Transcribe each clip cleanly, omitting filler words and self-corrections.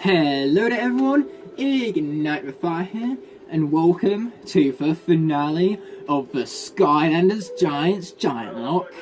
Hello to everyone, Ignite the Fire here, and welcome to the finale of the Skylanders Giants Giant Locke.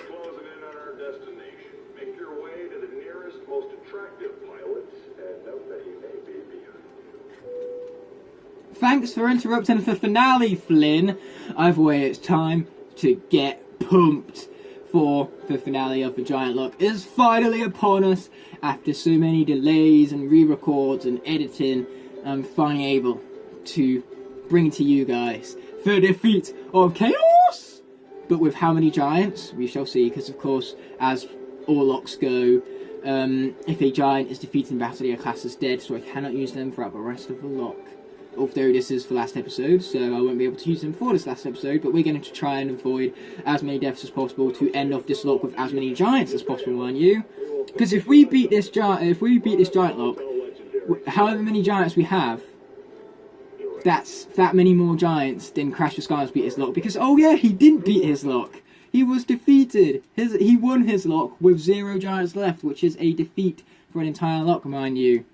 Thanks for interrupting the finale, Flynn. Either way, it's time to get pumped for the finale of the Giant Locke. It is finally upon us. After so many delays and re-records and editing, I'm finally able to bring to you guys the defeat of Chaos! But with how many giants? We shall see, because of course, as all locks go, if a giant is defeated in battle, they are classed as dead, so I cannot use them throughout the rest of the lock. Although this is the last episode, so I won't be able to use them for this last episode, but we're going to try and avoid as many deaths as possible to end off this lock with as many giants as possible, mind you. Because if we beat this giant lock, however many giants we have, that's that many more giants than Crash the Skylines beat his lock. Because oh yeah, he didn't beat his lock. He was defeated. He won his lock with 0 giants left, which is a defeat for an entire lock, mind you.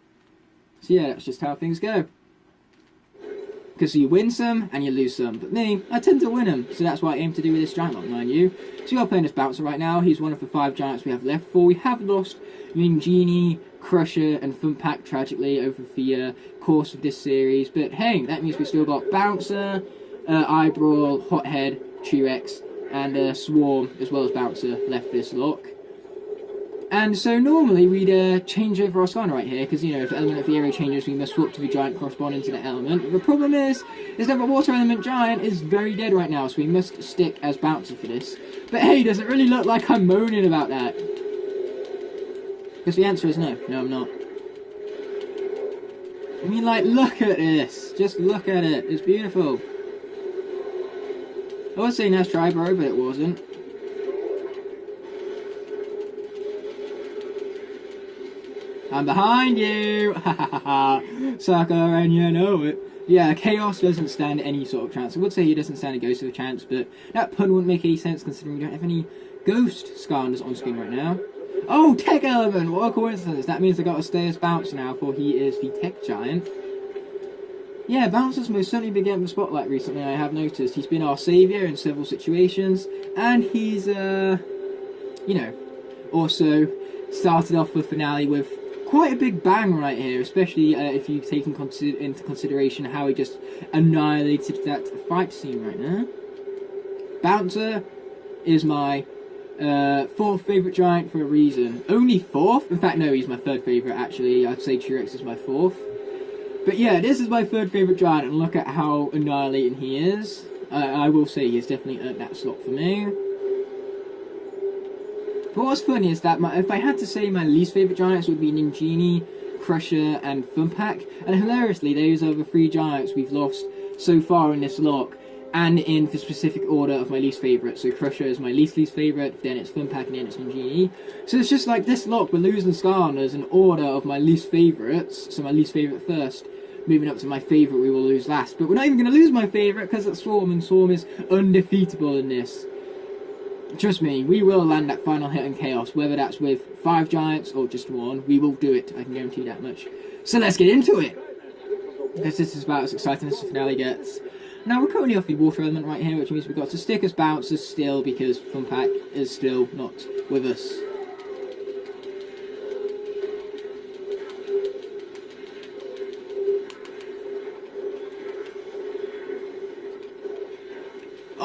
So yeah, that's just how things go. Because you win some and you lose some. But me, I tend to win them. So that's what I aim to do with this giant lock, mind you. So we are playing this Bouncer right now. He's one of the 5 giants we have left for. We have lost Genie, Crusher and Thumpack tragically over the course of this series. But hey, that means we still got Bouncer, Eyebrawl, Hothead, T-Rex and Swarm as well as Bouncer left this lock. And so normally we'd change over our Skylander right here, because you know if the element of the area changes we must swap to the giant corresponding to the element. The problem is that the water element giant is very dead right now, so we must stick as Bouncer for this. But hey, does it really look like I'm moaning about that? Because the answer is no. No, I'm not. I mean, like, look at this. Just look at it. It's beautiful. I was saying nice try, bro, but it wasn't. I'm behind you! Ha ha ha ha! Sucker, and you know it. Yeah, Chaos doesn't stand any sort of chance. I would say he doesn't stand a ghost of a chance, but that pun wouldn't make any sense considering we don't have any ghost Skylanders on screen right now. Oh, Tech Element! What a coincidence! That means I got to stay as Bouncer now, for he is the Tech Giant. Yeah, Bouncer's most certainly been getting the spotlight recently, I have noticed. He's been our saviour in several situations, and he's, you know, also started off the finale with quite a big bang right here, especially if you take into consideration how he just annihilated that fight scene right now. Bouncer is my 4th favourite giant for a reason. Only 4th? In fact, no, he's my 3rd favourite actually. I'd say T-Rex is my 4th. But yeah, this is my 3rd favourite giant, and look at how annihilating he is. I will say he's definitely earned that slot for me. But what's funny is that if I had to say my least favourite giants would be Genie, Crusher and Thumpack. And hilariously, those are the 3 giants we've lost so far in this lock. And in the specific order of my least favourite. So Crusher is my least favourite, then it's Thumpack and then it's Genie. So it's just like this lock, we're losing Skylanders in order of my least favourites. So my least favourite first. Moving up to my favourite we will lose last. But we're not even going to lose my favourite because it's Swarm, and Swarm is undefeatable in this. Trust me, we will land that final hit in Chaos, whether that's with 5 giants or just 1, we will do it, I can guarantee you that much. So let's get into it! Because this is about as exciting as the finale gets. Now we're currently off the water element right here, which means we've got to stick as Bouncers still, because Thumpack is still not with us.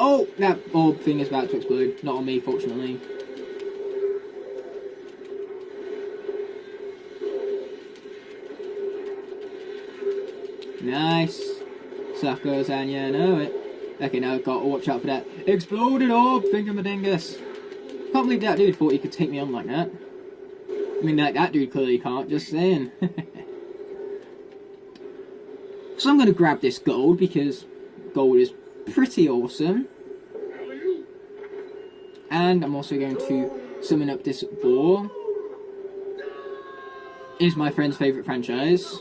Oh, that orb thing is about to explode. Not on me, fortunately. Nice. Suckers, and you know it. Okay, now I've got to watch out for that exploded orb thingamadingus. Can't believe that dude thought he could take me on like that. I mean, that dude clearly can't, just saying. So I'm going to grab this gold, because gold is pretty awesome. And I'm also going to summon up this ball. Is my friend's favourite franchise.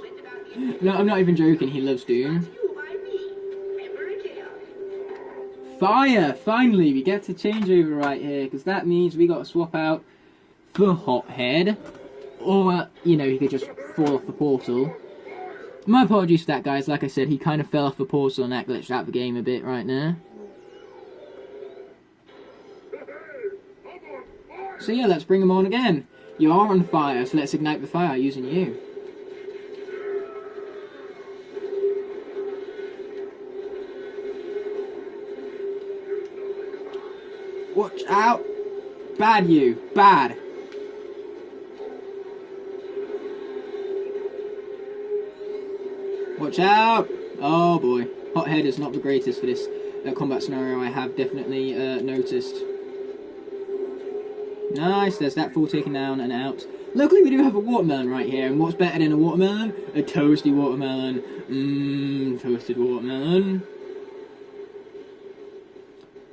No, I'm not even joking, he loves Doom. Fire! Finally, we get to change over right here, because that means we got to swap out for Hothead. Or, you know, he could just fall off the portal. My apologies for that, guys. Like I said, he kind of fell off the pause on that, glitched out the game a bit right now. So yeah, let's bring him on again. You are on fire, so let's ignite the fire using you. Watch out! Bad you, bad. Watch out! Oh boy, Hothead is not the greatest for this combat scenario, I have definitely noticed. Nice, there's that full taken down and out. Luckily we do have a watermelon right here, and what's better than a watermelon? A toasty watermelon. Toasted watermelon.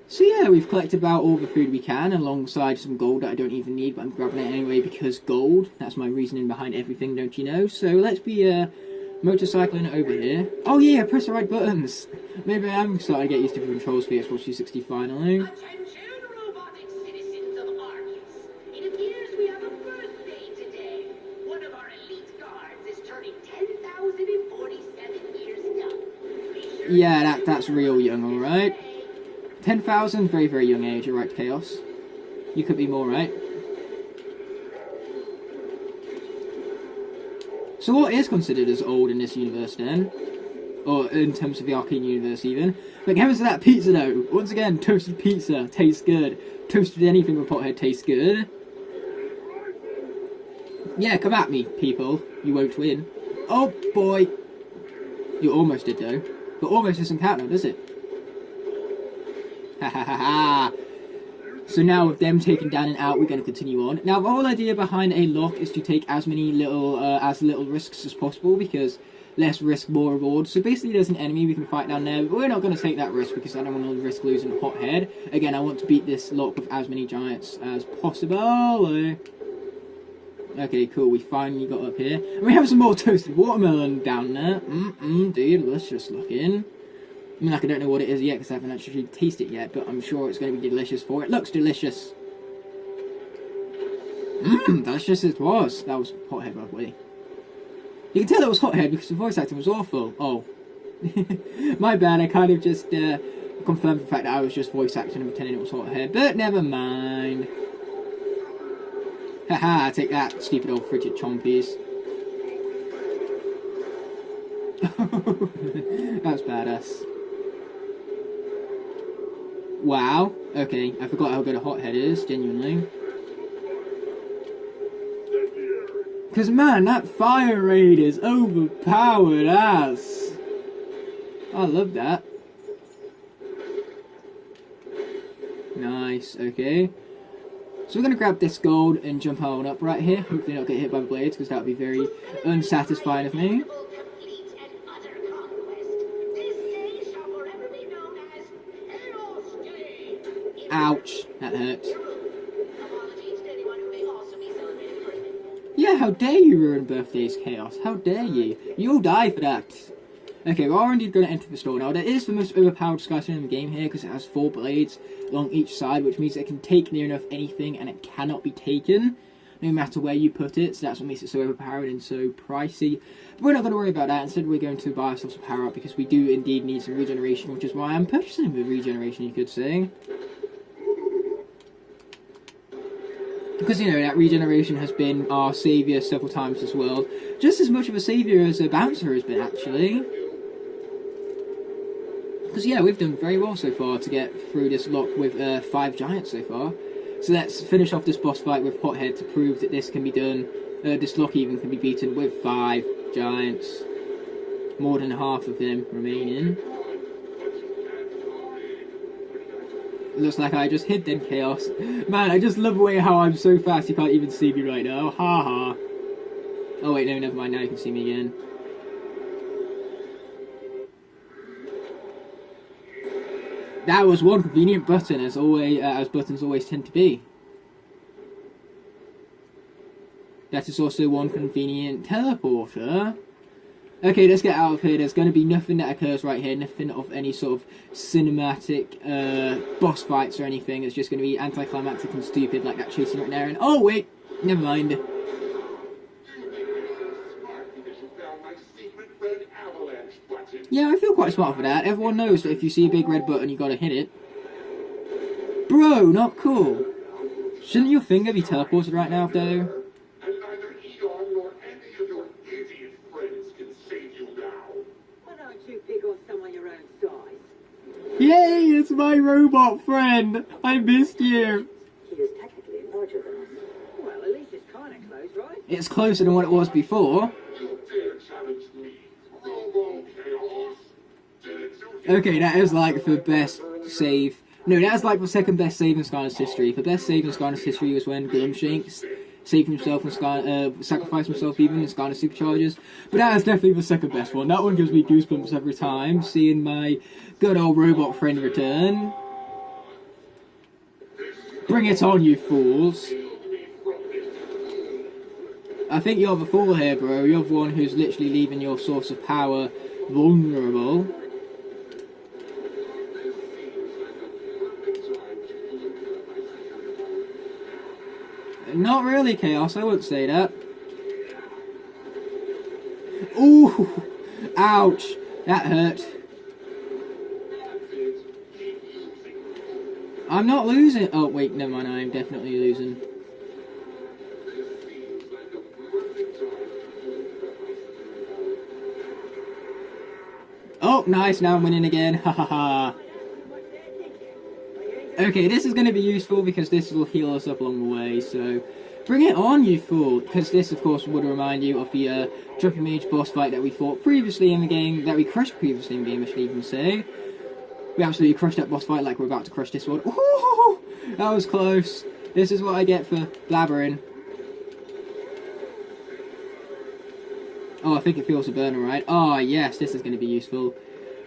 So yeah, we've collected about all the food we can, alongside some gold that I don't even need, but I'm grabbing it anyway because gold. That's my reasoning behind everything, don't you know? So let's be motorcycling over here. Oh yeah, press the right buttons. Maybe I'm starting to get used to the controls for the Xbox 360 finally. Attention, robotic citizens of Argus. It appears we have a birthday today. One of our elite guards is turning 10,047 years young. Yeah, that's real young, alright. 10,000, very, very young age, you're right, Chaos. You could be more, right? So what is considered as old in this universe then? Or in terms of the arcade universe even. But heavens to that pizza though. Once again, toasted pizza tastes good. Toasted anything with Pothead tastes good. Yeah, come at me, people. You won't win. Oh boy. You almost did though. But almost doesn't count now, does it? Ha ha ha ha. So now with them taken down and out, we're going to continue on. Now the whole idea behind a Locke is to take as many little risks as possible, because less risk, more reward. So basically there's an enemy we can fight down there, but we're not going to take that risk because I don't want to risk losing Hothead. Again, I want to beat this Locke with as many giants as possible. Okay, cool, we finally got up here. And we have some more toasted watermelon down there. Delicious looking. I mean, like, I don't know what it is yet because I haven't actually tasted it yet, but I'm sure it's going to be delicious for it. Looks delicious. Delicious it was. That was Hothead, by the way. You can tell it was Hothead because the voice acting was awful. Oh. My bad, I kind of just confirmed the fact that I was just voice acting and pretending it was Hothead, but never mind. Haha, take that, stupid old frigid chompies. That's badass. Wow, okay, I forgot how good a Hothead is, genuinely. Because man, that fire raid is overpowered ass. I love that. Nice, okay. So we're going to grab this gold and jump on up right here. Hopefully not get hit by the blades, because that would be very unsatisfying of me. Ouch, that hurts. Yeah, how dare you ruin birthdays, Chaos? How dare you? You'll die for that. Okay, we're already going to enter the store now. There is the most overpowered Skylander in the game here because it has 4 blades along each side, which means it can take near enough anything and it cannot be taken, no matter where you put it. So that's what makes it so overpowered and so pricey. But we're not going to worry about that. Instead, we're going to buy ourselves a power-up because we do indeed need some regeneration, which is why I'm purchasing the regeneration, you could say. Because, you know, that regeneration has been our saviour several times as well. Just as much of a saviour as a bouncer has been, actually. Because, yeah, we've done very well so far to get through this lock with 5 giants so far. So let's finish off this boss fight with Hothead to prove that this can be done. This lock even can be beaten with 5 giants. More than half of them remaining. Looks like I just hid them, Chaos. Man, I just love the way how I'm so fast you can't even see me right now. Ha ha. Oh wait, no, never mind. Now you can see me again. That was one convenient button, as always, as buttons always tend to be. That is also one convenient teleporter. Okay, let's get out of here. There's going to be nothing that occurs right here. Nothing of any sort of cinematic boss fights or anything. It's just going to be anticlimactic and stupid like that chasing right there. And oh wait, never mind. secret red avalanche button. Yeah, I feel quite smart for that. Everyone knows that if you see a big red button, you gotta hit it. Bro, not cool. Shouldn't your finger be teleported right now, though? And neither Eon nor any of your idiot friends can save you now. Why don't you pick on someone your own size? Yay, it's my robot friend. I missed you. He is technically larger than us. Well, at least it's kind of close, right? It's closer than what it was before. You dare challenge me, Robo Chaos? Did it do Okay, that is like the best save. No, that's like the second best save in Skylanders history. The best save in Skylanders history was when Gloomshanks saved himself and sacrificed himself even in Skylanders Superchargers. But that is definitely the second best one. That one gives me goosebumps every time, seeing my good old robot friend return. Bring it on, you fools. I think you're the fool here, bro. You're the one who's literally leaving your source of power vulnerable. Not really, Chaos. I wouldn't say that. Ooh! Ouch! That hurt. I'm not losing. Oh, wait, never mind. I'm definitely losing. Oh, nice. Now I'm winning again. Ha ha ha. Okay, this is going to be useful because this will heal us up along the way, so bring it on, you fool! Because this, of course, would remind you of the Jumping Mage boss fight that we fought previously in the game, that we crushed previously in the game, I should even say. We absolutely crushed that boss fight like we're about to crush this one. Ooh, that was close. This is what I get for blabbering. Oh, I think it feels a burner, right? Oh, yes, this is going to be useful.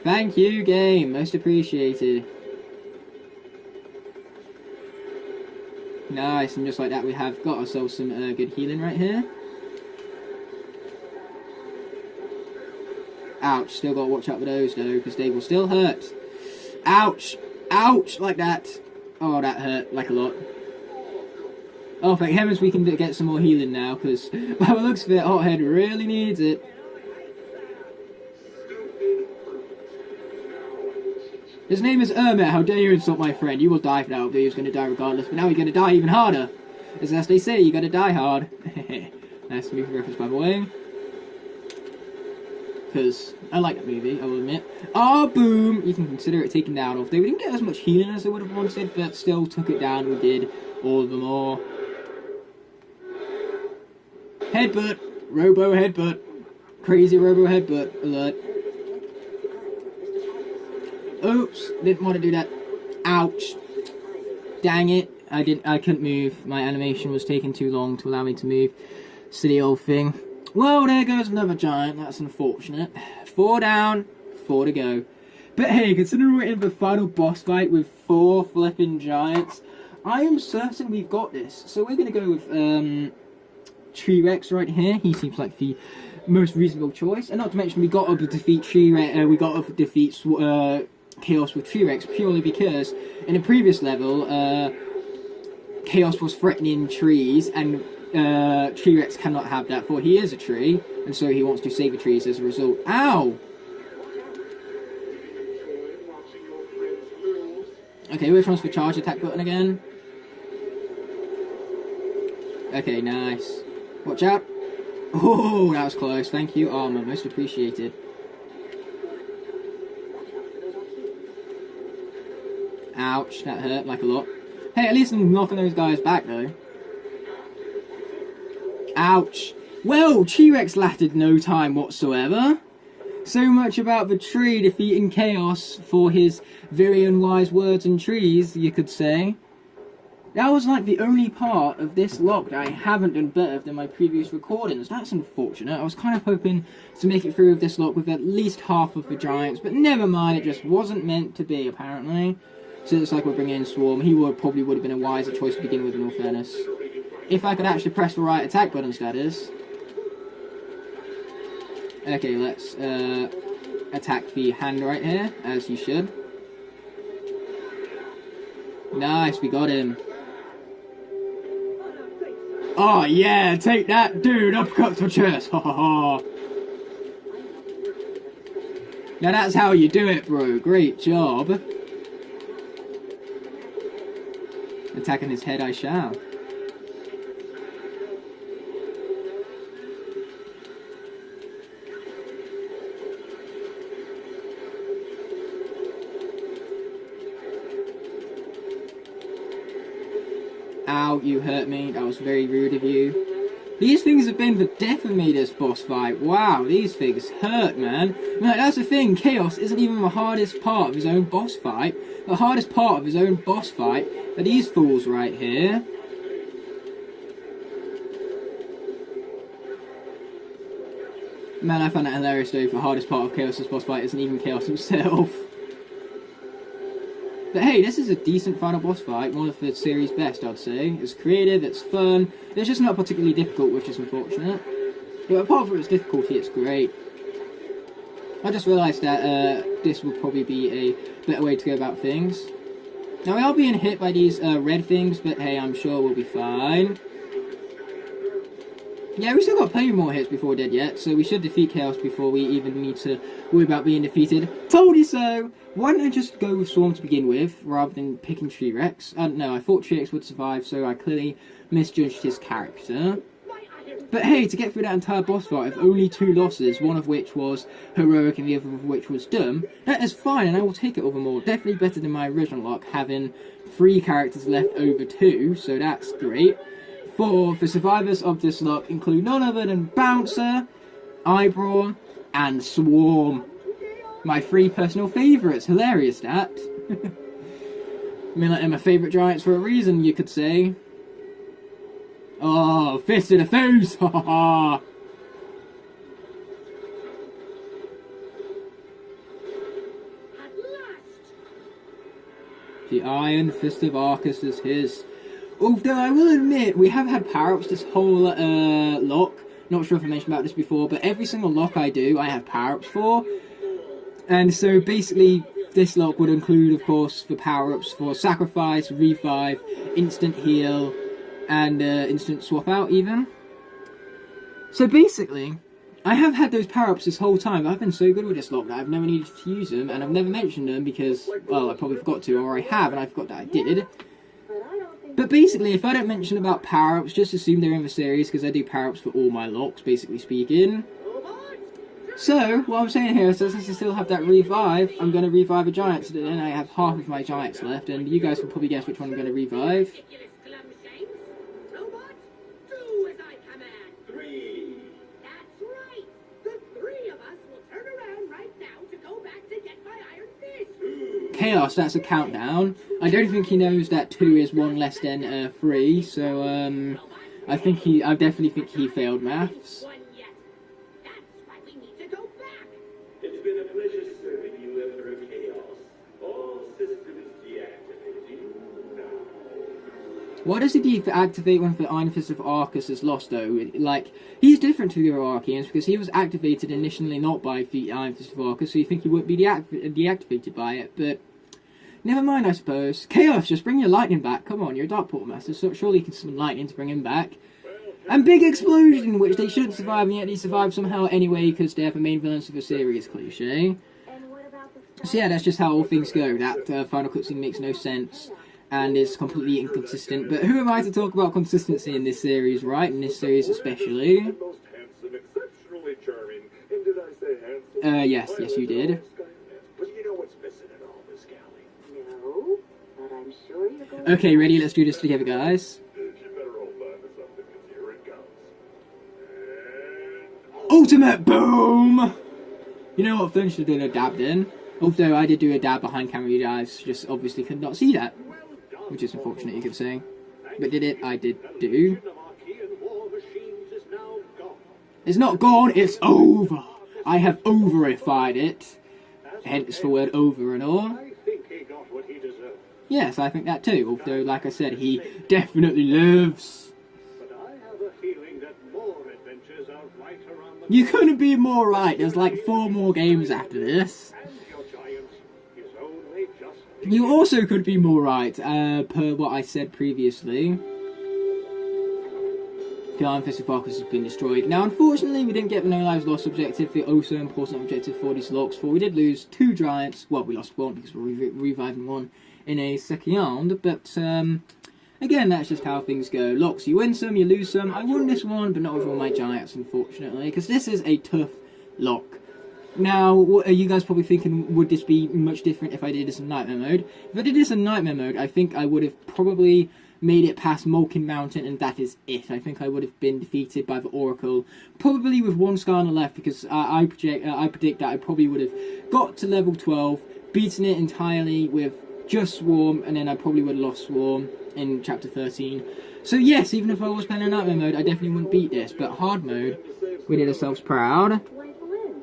Thank you, game. Most appreciated. Nice, and just like that we have got ourselves some good healing right here. Ouch, still got to watch out for those though, because they will still hurt. Ouch! Ouch! Like that. Oh, that hurt, like a lot. Oh, thank heavens we can get some more healing now, because by the looks of it, Hothead really needs it. His name is Ermit. How dare you insult my friend? You will die for that. Although he was going to die regardless, but now you're going to die even harder. As they say, you got to die hard. Nice movie reference, by the way. Because I like that movie, I will admit. Ah, boom! You can consider it taken down. Although we didn't get as much healing as I would have wanted, but still took it down. We did all the more. Headbutt! Robo headbutt! Crazy Robo headbutt alert. Oops, didn't want to do that. Ouch. Dang it. I couldn't move. My animation was taking too long to allow me to move. Silly old thing. Well, there goes another giant. That's unfortunate. 4 down, 4 to go. But hey, considering we're in the final boss fight with 4 flipping giants, I am certain we've got this. So we're going to go with T-Rex right here. He seems like the most reasonable choice. And not to mention, we got to defeat T-Rex. We got to defeat Chaos with T-Rex purely because in a previous level, Chaos was threatening trees, and T-Rex cannot have that, for he is a tree, and so he wants to save the trees as a result. Ow! Okay, which one's the charge attack button again? Okay, nice. Watch out! Oh, that was close. Thank you, armor. Most appreciated. Ouch, that hurt like a lot. Hey, at least I'm knocking those guys back though. Ouch. Well, T-Rex lasted no time whatsoever. So much about the tree defeating Chaos for his very unwise words and trees, you could say. That was like the only part of this log that I haven't done better than my previous recordings. That's unfortunate. I was kind of hoping to make it through with this log with at least half of the giants, but never mind, it just wasn't meant to be apparently. So it's like we're bringing in Swarm. He probably would have been a wiser choice to begin with, in all fairness. If I could actually press the right attack buttons, that is. Okay, let's attack the hand right here, as you should. Nice, we got him. Oh yeah, take that, dude! Uppercut to chest! Ha ha ha! Now that's how you do it, bro. Great job. Attacking his head I shall. Ow, you hurt me. That was very rude of you. These things have been the death of me, this boss fight. Wow, these things hurt, man. Like, that's the thing, Chaos isn't even the hardest part of his own boss fight. The hardest part of his own boss fight are these fools right here. Man, I found that hilarious though. The hardest part of Chaos's boss fight isn't even Chaos himself. But hey, this is a decent final boss fight, one of the series' best, I'd say. It's creative, it's fun, it's just not particularly difficult, which is unfortunate. But apart from its difficulty, it's great. I just realised that this will probably be a better way to go about things. Now, we are being hit by these red things, but hey, I'm sure we'll be fine. Yeah, we still got plenty more hits before we're dead yet, so we should defeat Chaos before we even need to worry about being defeated. Told you so! Why don't I just go with Swarm to begin with, rather than picking T-Rex? I don't know, I thought T-Rex would survive, so I clearly misjudged his character. But hey, to get through that entire boss fight with only 2 losses, one of which was heroic and the other of which was dumb, that is fine, and I will take it over more. Definitely better than my original Locke, having 3 characters left over 2, so that's great. The survivors of this Locke include none other than Bouncer, Eyebrow, and Swarm. My 3 personal favourites. Hilarious, that. I mean, like, they're my favourite giants for a reason, you could say. Oh, Fist of the Foes! Ha ha ha! The Iron Fist of Arcus is his. Although I will admit, we have had power-ups this whole Locke. Not sure if I mentioned about this before, but every single Locke I do, I have power-ups for. And so basically, this Locke would include, of course, the power-ups for Sacrifice, Revive, Instant Heal, and Instant Swap Out even. So basically, I have had those power-ups this whole time. I've been so good with this Locke that I've never needed to use them, and I've never mentioned them because, well, I probably forgot to, or I have, and I forgot that I did. But basically, if I don't mention about power-ups, just assume they're in the series, because I do power-ups for all my Locks, basically speaking. So, what I'm saying here is that since I still have that revive, I'm going to revive a giant, so then I have half of my giants left, and you guys can probably guess which one I'm going to revive. Chaos, that's a countdown. I don't think he knows that 2 is 1 less than 3, so I definitely think he failed maths. It's been a pleasure serving you, Emperor Chaos. All systems deactivating now. Why does he deactivate when the Iron Fist of Arcus is lost, though? Like, he's different to the other Archeans because he was activated initially not by the Iron Fist of Arcus, so you think he wouldn't be deactivated by it, but never mind, I suppose. Chaos, just bring your lightning back. Come on, you're a Dark Portal Master, so surely you can summon lightning to bring him back. And Big Explosion, which they shouldn't survive, and yet they survive somehow anyway because they're the main villains of the series, cliche. So yeah, that's just how all things go. That final cutscene makes no sense and is completely inconsistent. But who am I to talk about consistency in this series, right? In this series especially. Most handsome, exceptionally charming. And did I say handsome? Yes, you did. But you know what's missing in all this, Callie? No, but I'm sure you're going Okay, ready? Let's do this together, guys. You better hold on to something, because here it comes. And... Ultimate boom! You know what? Finn should have done a dab then. Although I did do a dab behind camera, you guys just obviously could not see that. Which is unfortunate, you could say. But did it? I did do. It's not gone, it's over! I have overified it. Hence the word over and all. I think he got what he deserved. Yes, I think that too. Although, like I said, he definitely lives. But I have a feeling that more adventures are right around the You couldn't be more right. There's like 4 more games after this. and your giant is only just You also could be more right, per what I said previously. the Iron Fist of Farkas has been destroyed. Now, unfortunately, we didn't get the No Lives Lost objective, the also important objective for these locks, for we did lose 2 giants. Well, we lost 1 because we're reviving 1 in a second, but again, that's just how things go. Locks, you win some, you lose some. I won this one, but not with all my giants, unfortunately, because this is a tough lock. Now, what are you guys probably thinking, would this be much different if I did this in Nightmare mode? If I did this in Nightmare mode, I think I would have probably made it past Malkin Mountain, and that is it. I think I would have been defeated by the Oracle, probably with 1 Skarner left, because I predict that I probably would have got to level 12, beaten it entirely with just Swarm, and then I probably would have lost Swarm in Chapter 13. So yes, even if I was playing in Nightmare mode, I definitely wouldn't beat this, but Hard mode, we did ourselves proud. Why, Flynn,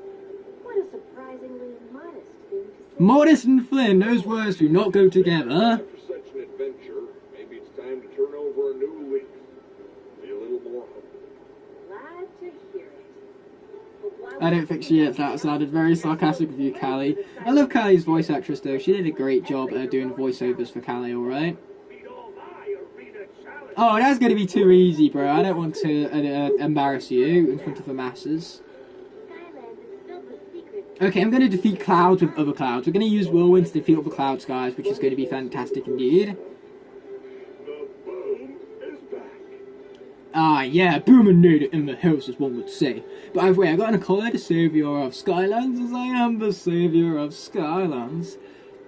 what a surprisingly modest thing to say. Modest and Flynn, those words do not go together. After such an adventure, maybe it's time to turn over a new leaf. Be a little more humble. Glad to hear it. But while I don't think she is. That sounded very sarcastic of you, Callie. I love Callie's voice actress, though. She did a great job doing voiceovers for Callie, alright? Oh, that's going to be too easy, bro. I don't want to embarrass you in front of the masses. Skylanders is filled with secrets. Okay, I'm going to defeat clouds with other clouds. We're going to use whirlwinds to defeat other clouds, guys, which is going to be fantastic indeed. The boom is back. Ah, yeah, booming native in the house, as one would say. But either way, I got an accolade, the saviour of Skylands, as I am the saviour of Skylands.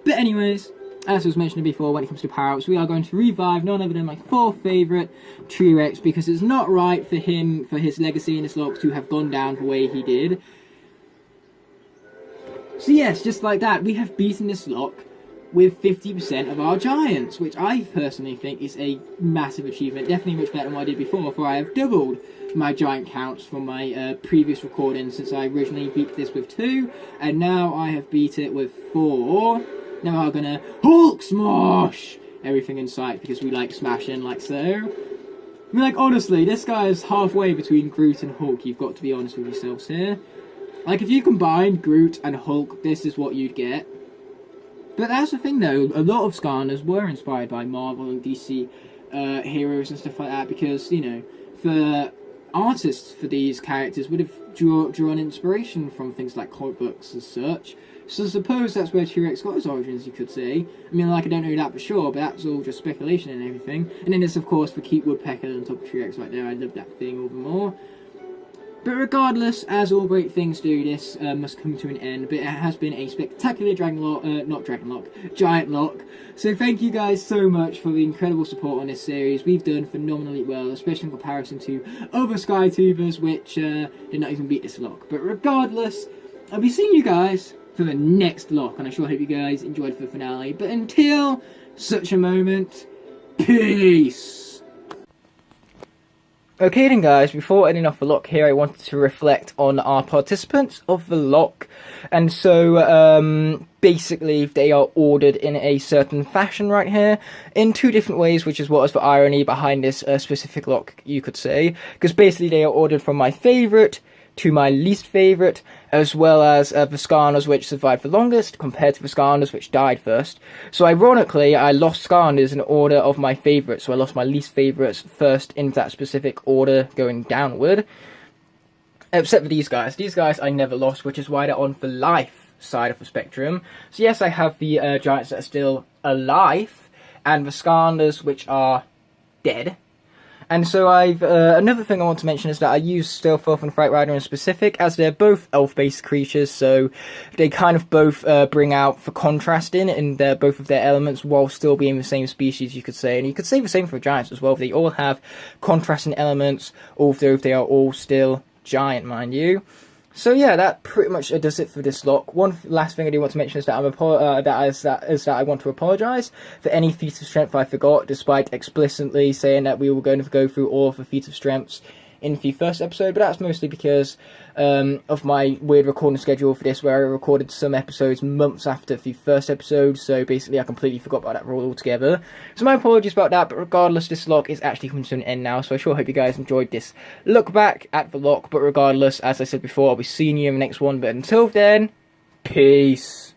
But anyways, as I was mentioning before, when it comes to power-ups, we are going to revive none other than my 4th favourite, T-Rex, because it's not right for him, for his legacy in this lock, to have gone down the way he did. So yes, just like that, we have beaten this lock with 50% of our giants, which I personally think is a massive achievement, definitely much better than what I did before, for I have doubled my giant counts from my previous recording, since I originally beat this with 2, and now I have beat it with 4. Now we're gonna Hulk smash everything in sight, because we like smashing like so. I mean, like, honestly, this guy is halfway between Groot and Hulk. You've got to be honest with yourselves here. Like, if you combine Groot and Hulk, this is what you'd get. But that's the thing, though. A lot of Skarners were inspired by Marvel and DC heroes and stuff like that, because, you know, the artists for these characters would have drawn inspiration from things like comic books and such. So I suppose that's where T-Rex got his origins, you could say. I mean, like, I don't know that for sure, but that's all just speculation and everything. And then there's, of course, the Keep Woodpecker on top of T-Rex right there. I love that thing all the more. But regardless, as all great things do, this must come to an end. But it has been a spectacular giant lock. So thank you guys so much for the incredible support on this series. We've done phenomenally well, especially in comparison to other SkyTubers, which did not even beat this lock. But regardless, I'll be seeing you guys for the next lock, and I sure hope you guys enjoyed the finale. But until such a moment, peace! Okay then guys, before ending off the lock here, I wanted to reflect on our participants of the lock. And so, basically, they are ordered in a certain fashion right here, in 2 different ways, which is what is the irony behind this specific lock, you could say. Because basically they are ordered from my favourite to my least favourite, as well as the Skarners which survived the longest compared to the Skarners which died first. So ironically, I lost Skarners in order of my favourites, so I lost my least favourites first in that specific order going downward. Except for these guys. These guys I never lost, which is why they're on the life side of the spectrum. So yes, I have the giants that are still alive, and the Skarners which are dead. And so another thing I want to mention is that I use Stealth Elf and Fright Rider in specific, as they're both elf-based creatures, so they kind of both bring out the contrast in both of their elements, while still being the same species, you could say. And you could say the same for giants as well. They all have contrasting elements, although they are all still giant, mind you. So yeah, that pretty much does it for this lock. One last thing I do want to mention is that I want to apologise for any feats of strength I forgot, despite explicitly saying that we were going to go through all of the feats of strengths in the first episode, but that's mostly because of my weird recording schedule for this, where I recorded some episodes months after the first episode, so basically I completely forgot about that rule altogether. So my apologies about that, but regardless, this lock is actually coming to an end now, so I sure hope you guys enjoyed this look back at the lock. But regardless, as I said before, I'll be seeing you in the next one, but until then, peace!